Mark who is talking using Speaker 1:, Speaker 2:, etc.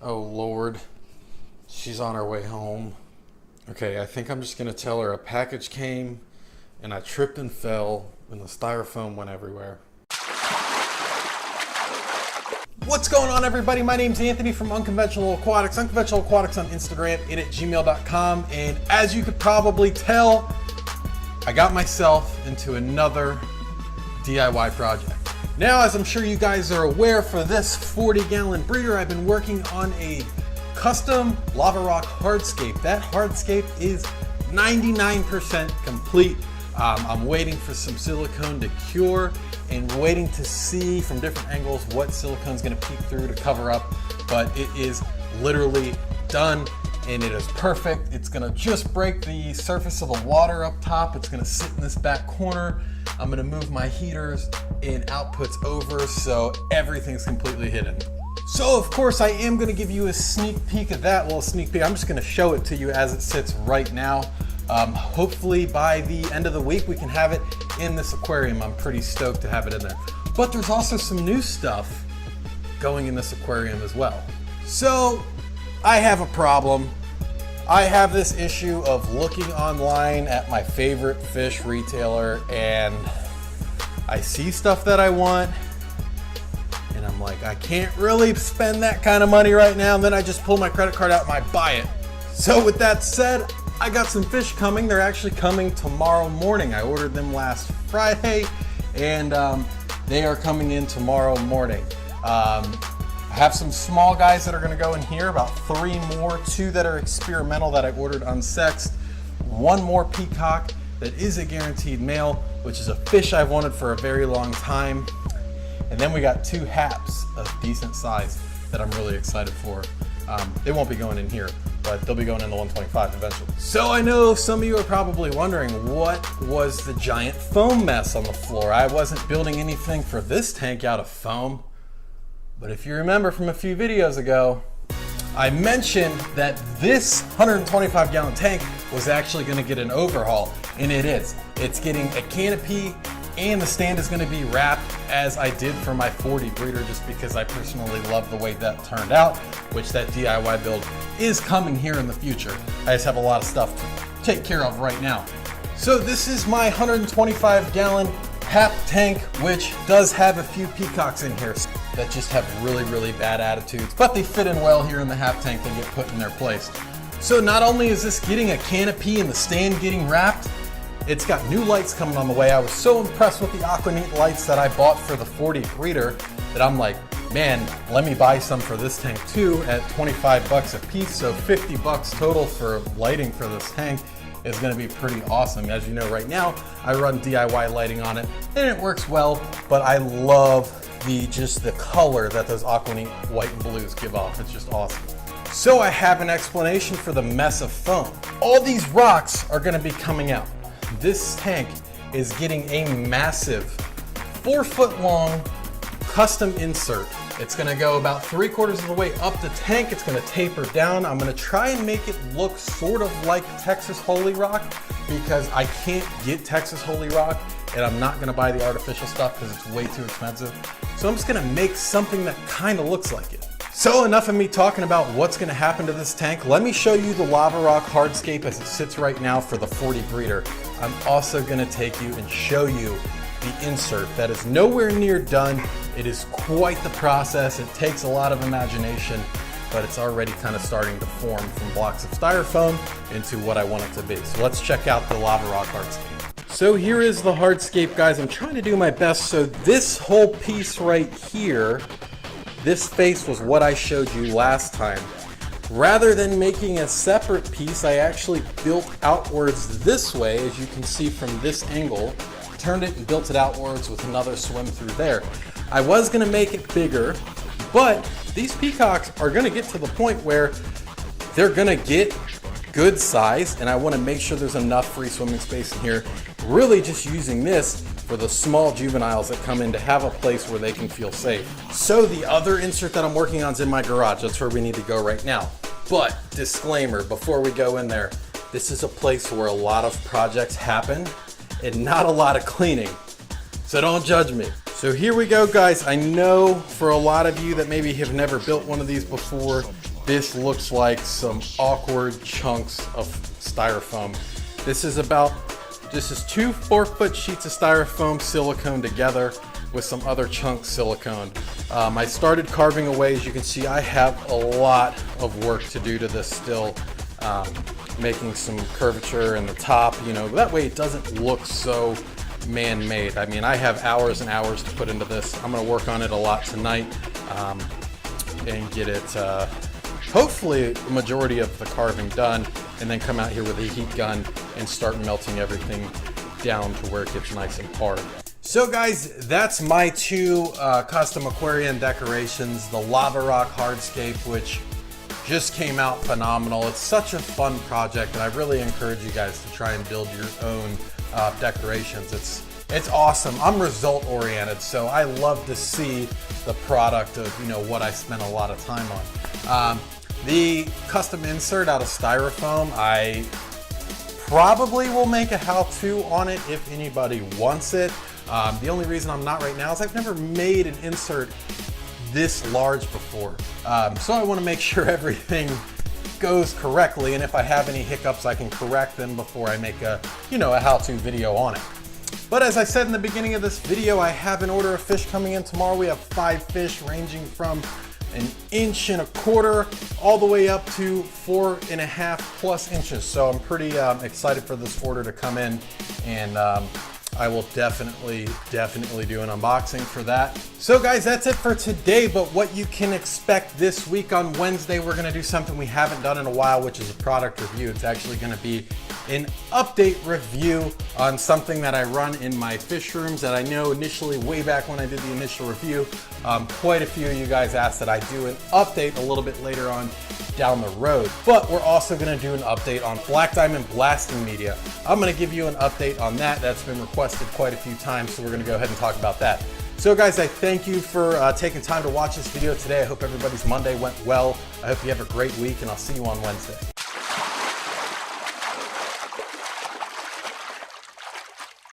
Speaker 1: Oh Lord, she's on her way home. Okay, I think I'm just gonna tell her a package came and I tripped and fell and the styrofoam went everywhere. What's going on, everybody? My name's Anthony from Unconventional Aquatics. Unconventional Aquatics on Instagram and at gmail.com. And as you could probably tell, I got myself into another DIY project. Now, as I'm sure you guys are aware, for this 40-gallon breeder, I've been working on a custom lava rock hardscape. That hardscape is 99% complete. I'm waiting for some silicone to cure and waiting to see from different angles what silicone's gonna peek through to cover up, but it is literally done and it is perfect. It's gonna just break the surface of the water up top. It's gonna sit in this back corner. I'm gonna move my heaters and outputs over so everything's completely hidden. So of course I am gonna give you a sneak peek of that little sneak peek. I'm just gonna show it to you as it sits right now. Hopefully by the end of the week we can have it in this aquarium. I'm pretty stoked to have it in there. But there's also some new stuff going in this aquarium as well. So I have a problem. I have this issue of looking online at my favorite fish retailer and I see stuff that I want and I'm like, I can't really spend that kind of money right now. And then I just pull my credit card out and I buy it. So with that said, I got some fish coming. They're actually coming tomorrow morning. I ordered them last Friday and they are coming in tomorrow morning. I have some small guys that are gonna go in here, about 3 more, 2 that are experimental that I ordered unsexed, 1 more peacock that is a guaranteed male, which is a fish I've wanted for a very long time. And then we got 2 haps of decent size that I'm really excited for. They won't be going in here, but they'll be going in the 125 eventually. So I know some of you are probably wondering, what was the giant foam mess on the floor? I wasn't building anything for this tank out of foam. But if you remember from a few videos ago, I mentioned that this 125-gallon tank was actually gonna get an overhaul, and it is. It's getting a canopy, and the stand is gonna be wrapped as I did for my 40 breeder, just because I personally love the way that turned out, which that DIY build is coming here in the future. I just have a lot of stuff to take care of right now. So this is my 125-gallon HAP tank, which does have a few peacocks in here that just have really, really bad attitudes, but they fit in well here in the HAP tank. They get put in their place. So not only is this getting a canopy and the stand getting wrapped, it's got new lights coming on the way. I was so impressed with the Aquaneat lights that I bought for the 40 breeder that I'm like, man, let me buy some for this tank too at 25 bucks a piece. So 50 bucks total for lighting for this tank is gonna be pretty awesome. As you know, right now, I run DIY lighting on it and it works well, but I love just the color that those Aquaneat white and blues give off. It's just awesome. So I have an explanation for the mess of foam. All these rocks are gonna be coming out. This tank is getting a massive 4-foot long custom insert. It's gonna go about 3/4 of the way up the tank. It's gonna taper down. I'm gonna try and make it look sort of like Texas Holy Rock because I can't get Texas Holy Rock and I'm not gonna buy the artificial stuff because it's way too expensive. So I'm just gonna make something that kind of looks like it. So enough of me talking about what's gonna happen to this tank. Let me show you the lava rock hardscape as it sits right now for the 40 breeder. I'm also gonna take you and show you the insert that is nowhere near done. It is quite the process. It takes a lot of imagination, but it's already kind of starting to form from blocks of styrofoam into what I want it to be. So let's check out the lava rock hardscape. So here is the hardscape, guys. I'm trying to do my best. So this whole piece right here, this face was what I showed you last time. Rather than making a separate piece, I actually built outwards this way, as you can see from this angle. Turned it and built it outwards with another swim through there. I was gonna make it bigger, but these peacocks are gonna get to the point where they're gonna get good size, and I wanna make sure there's enough free swimming space in here. Really just using this for the small juveniles that come in to have a place where they can feel safe. So the other insert that I'm working on is in my garage. That's where we need to go right now. But disclaimer, before we go in there, this is a place where a lot of projects happen and not a lot of cleaning. So don't judge me. So here we go, guys. I know for a lot of you that maybe have never built one of these before, this looks like some awkward chunks of styrofoam. This is 2 4-foot sheets of styrofoam silicone together with some other chunk silicone. I started carving away. As you can see, I have a lot of work to do to this still. Making some curvature in the top, you know, that way it doesn't look so man-made. I mean, I have hours and hours to put into this. I'm gonna work on it a lot tonight and get it, hopefully the majority of the carving done, and then come out here with a heat gun and start melting everything down to where it gets nice and hard. So guys, that's my 2 custom Aquarium decorations, the Lava Rock Hardscape, which just came out phenomenal. It's such a fun project, and I really encourage you guys to try and build your own decorations. It's awesome. I'm result oriented, so I love to see the product of, you know, what I spent a lot of time on. The custom insert out of styrofoam, I probably will make a how-to on it if anybody wants it. The only reason I'm not right now is I've never made an insert this large before. So I want to make sure everything goes correctly, and if I have any hiccups, I can correct them before I make a how-to video on it. But as I said in the beginning of this video, I have an order of fish coming in tomorrow. We have 5 fish ranging from 1.25 inches all the way up to 4.5+ inches. So I'm pretty excited for this order to come in, and I will definitely do an unboxing for that. So guys, that's it for today, but what you can expect this week on Wednesday, we're gonna do something we haven't done in a while, which is a product review. It's actually gonna be an update review on something that I run in my fish rooms that I know initially, way back when I did the initial review, quite a few of you guys asked that I do an update a little bit later on down the road. But we're also gonna do an update on black diamond blasting media. I'm gonna give you an update on that. That's been requested quite a few times, so we're gonna go ahead and talk about that. So guys, I thank you for taking time to watch this video today. I hope everybody's Monday went well. I hope you have a great week, and I'll see you on Wednesday.